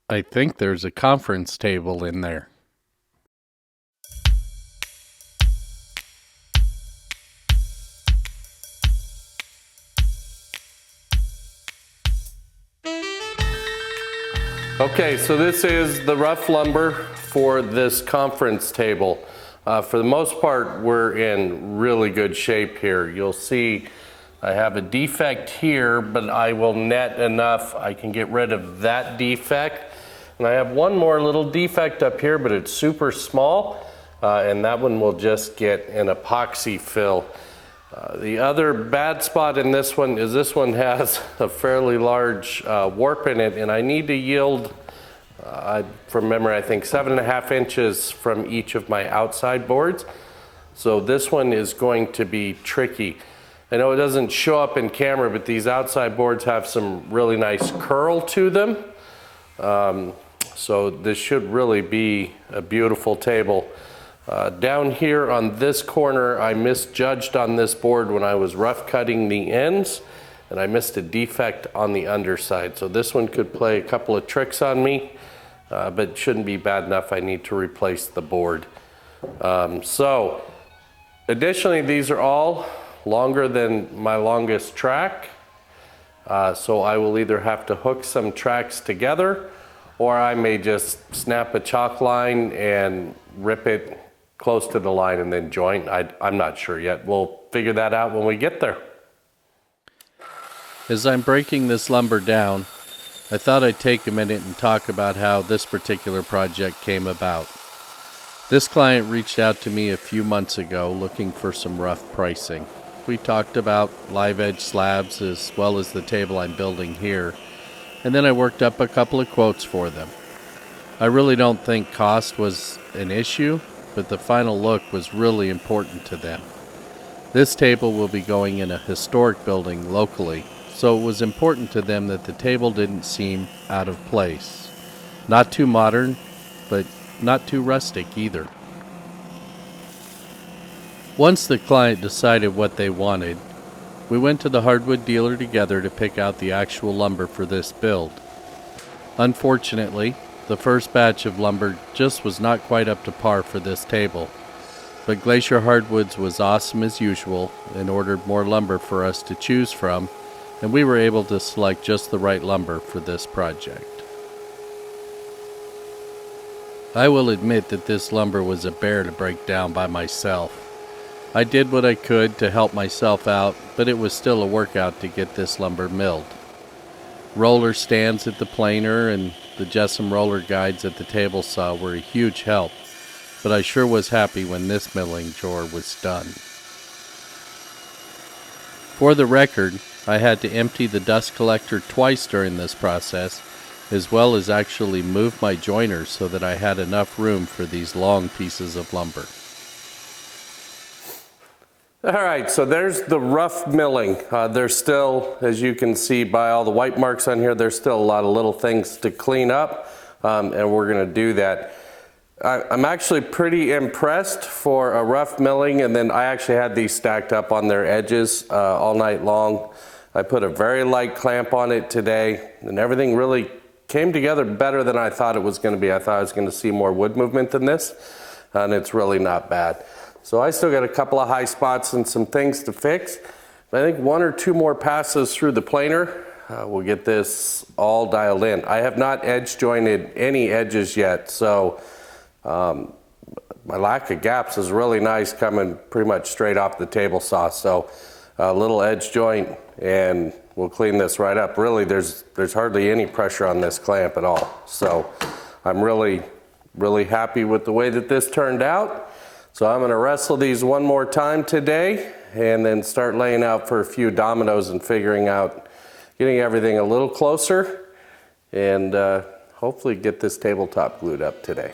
I think there's a conference table in there. Okay, so this is the rough lumber for this conference table. For the most part, we're in really good shape here. You'll see I have a defect here, but I will net enough. I can get rid of that defect. And I have one more little defect up here, but it's super small. And that one will just get an epoxy fill. The other bad spot in this one is this one has a fairly large warp in it, and I need to yield, from memory, I think 7.5 inches from each of my outside boards. So this one is going to be tricky. I know it doesn't show up in camera, but these outside boards have some really nice curl to them. So this should really be a beautiful table. Down here on this corner, I misjudged on this board when I was rough cutting the ends, and I missed a defect on the underside. So this one could play a couple of tricks on me, but shouldn't be bad enough. I need to replace the board. So additionally, these are all longer than my longest track. So I will either have to hook some tracks together, or I may just snap a chalk line and rip it close to the line and then joint. I'm not sure yet. We'll figure that out when we get there. As I'm breaking this lumber down, I thought I'd take a minute and talk about how this particular project came about. This client reached out to me a few months ago looking for some rough pricing. We talked about live edge slabs as well as the table I'm building here, and then I worked up a couple of quotes for them. I really don't think cost was an issue, but the final look was really important to them. This table will be going in a historic building locally, so it was important to them that the table didn't seem out of place. Not too modern, but not too rustic either. Once the client decided what they wanted, we went to the hardwood dealer together to pick out the actual lumber for this build. Unfortunately, the first batch of lumber just was not quite up to par for this table, but Glacier Hardwoods was awesome as usual and ordered more lumber for us to choose from, and we were able to select just the right lumber for this project. I will admit that this lumber was a bear to break down by myself. I did what I could to help myself out, but it was still a workout to get this lumber milled. Roller stands at the planer and the Jessam roller guides at the table saw were a huge help, but I sure was happy when this milling chore was done. For the record, I had to empty the dust collector twice during this process, as well as actually move my joiners so that I had enough room for these long pieces of lumber. All right, so there's the rough milling. There's still, as you can see by all the white marks on here, there's still a lot of little things to clean up, and we're gonna do that. I'm actually pretty impressed for a rough milling, and then I actually had these stacked up on their edges all night long. I put a very light clamp on it today, and everything really came together better than I thought it was gonna be. I thought I was gonna see more wood movement than this, and it's really not bad. So I still got a couple of high spots and some things to fix. But I think one or two more passes through the planer will get this all dialed in. I have not edge jointed any edges yet, so my lack of gaps is really nice coming pretty much straight off the table saw. So a little edge joint and we'll clean this right up. Really, there's hardly any pressure on this clamp at all. So I'm really happy with the way that this turned out. So I'm gonna wrestle these one more time today and then start laying out for a few dominoes and figuring out, getting everything a little closer and hopefully get this tabletop glued up today.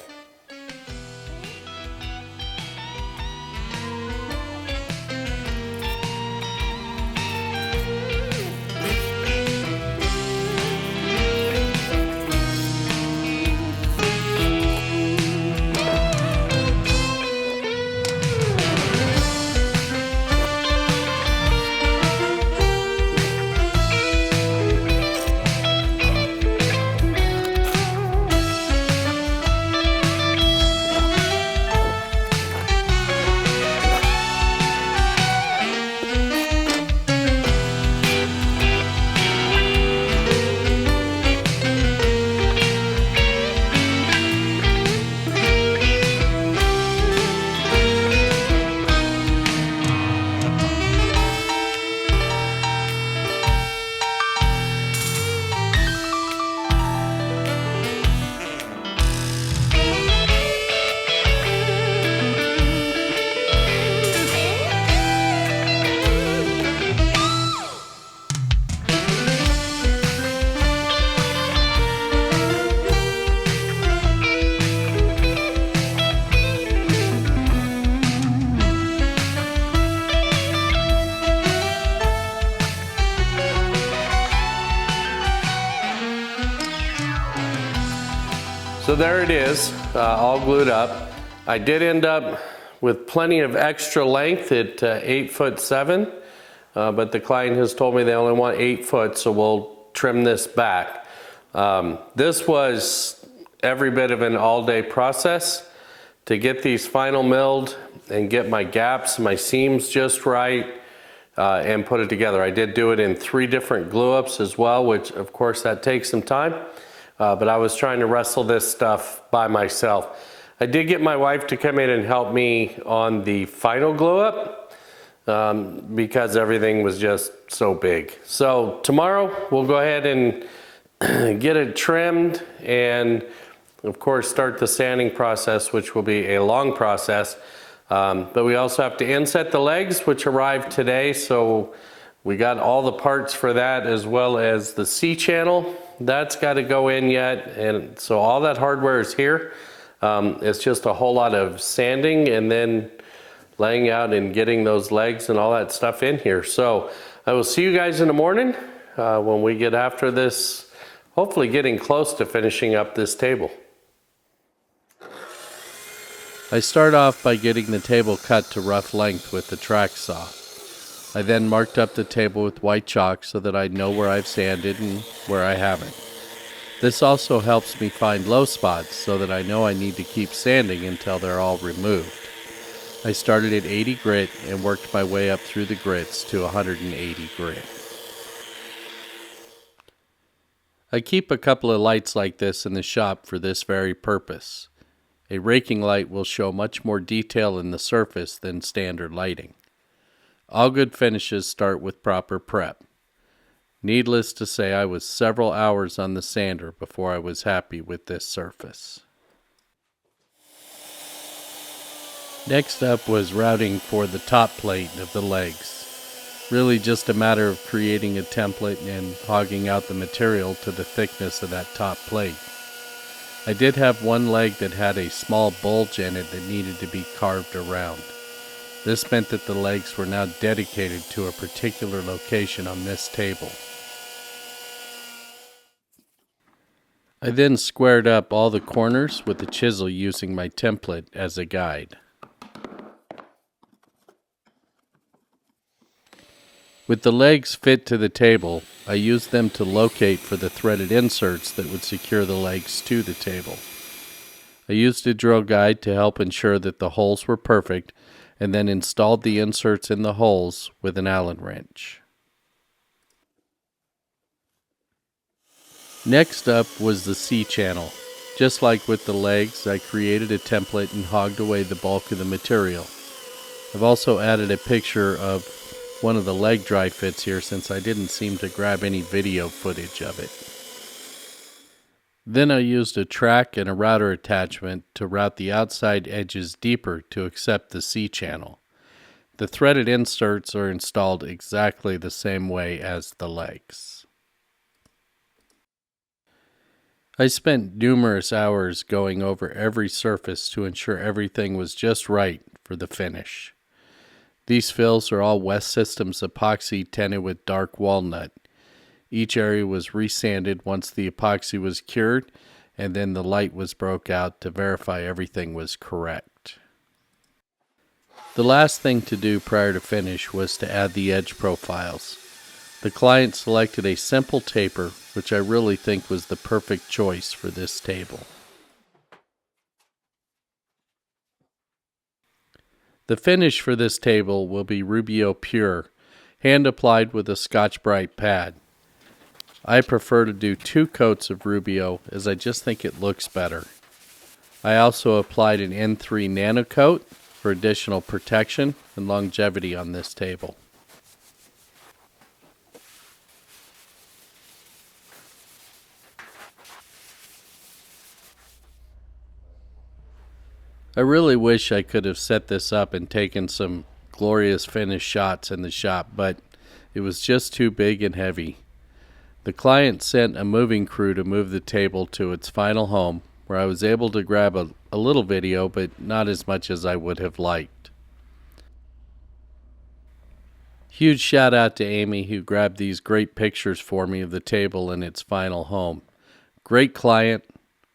So there it is, all glued up. I did end up with plenty of extra length at 8'7", but the client has told me they only want 8 foot, so we'll trim this back. This was every bit of an all-day process to get these final milled and get my gaps, my seams just right, and put it together. I did do it in 3 different glue ups as well, which of course that takes some time. But I was trying to wrestle this stuff by myself. I did get my wife to come in and help me on the final glue up because everything was just so big. So tomorrow we'll go ahead and get it trimmed and of course start the sanding process, which will be a long process. But we also have to inset the legs, which arrived today. So we got all the parts for that, as well as the C-channel. That's got to go in yet. And so all that hardware is here. It's just a whole lot of sanding and then laying out and getting those legs and all that stuff in here. So I will see you guys in the morning when we get after this, hopefully getting close to finishing up this table. I start off by getting the table cut to rough length with the track saw. I then marked up the table with white chalk so that I know where I've sanded and where I haven't. This also helps me find low spots so that I know I need to keep sanding until they're all removed. I started at 80 grit and worked my way up through the grits to 180 grit. I keep a couple of lights like this in the shop for this very purpose. A raking light will show much more detail in the surface than standard lighting. All good finishes start with proper prep. Needless to say, I was several hours on the sander before I was happy with this surface. Next up was routing for the top plate of the legs. Really just a matter of creating a template and hogging out the material to the thickness of that top plate. I did have one leg that had a small bulge in it that needed to be carved around. This meant that the legs were now dedicated to a particular location on this table. I then squared up all the corners with a chisel using my template as a guide. With the legs fit to the table, I used them to locate for the threaded inserts that would secure the legs to the table. I used a drill guide to help ensure that the holes were perfect, and then installed the inserts in the holes with an Allen wrench. Next up was the C-channel. Just like with the legs, I created a template and hogged away the bulk of the material. I've also added a picture of one of the leg dry fits here since I didn't seem to grab any video footage of it. Then I used a track and a router attachment to route the outside edges deeper to accept the C-channel. The threaded inserts are installed exactly the same way as the legs. I spent numerous hours going over every surface to ensure everything was just right for the finish. These fills are all West Systems epoxy tinted with dark walnut. Each area was resanded once the epoxy was cured, and then the light was broke out to verify everything was correct. The last thing to do prior to finish was to add the edge profiles. The client selected a simple taper, which I really think was the perfect choice for this table. The finish for this table will be Rubio Pure, hand applied with a Scotch-Brite pad. I prefer to do 2 coats of Rubio as I just think it looks better. I also applied an N3 Nano Coat for additional protection and longevity on this table. I really wish I could have set this up and taken some glorious finish shots in the shop, but it was just too big and heavy. The client sent a moving crew to move the table to its final home, where I was able to grab a little video, but not as much as I would have liked. Huge shout out to Amy, who grabbed these great pictures for me of the table in its final home. Great client,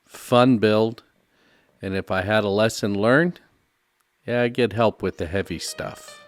fun build, and if I had a lesson learned, yeah, I get help with the heavy stuff.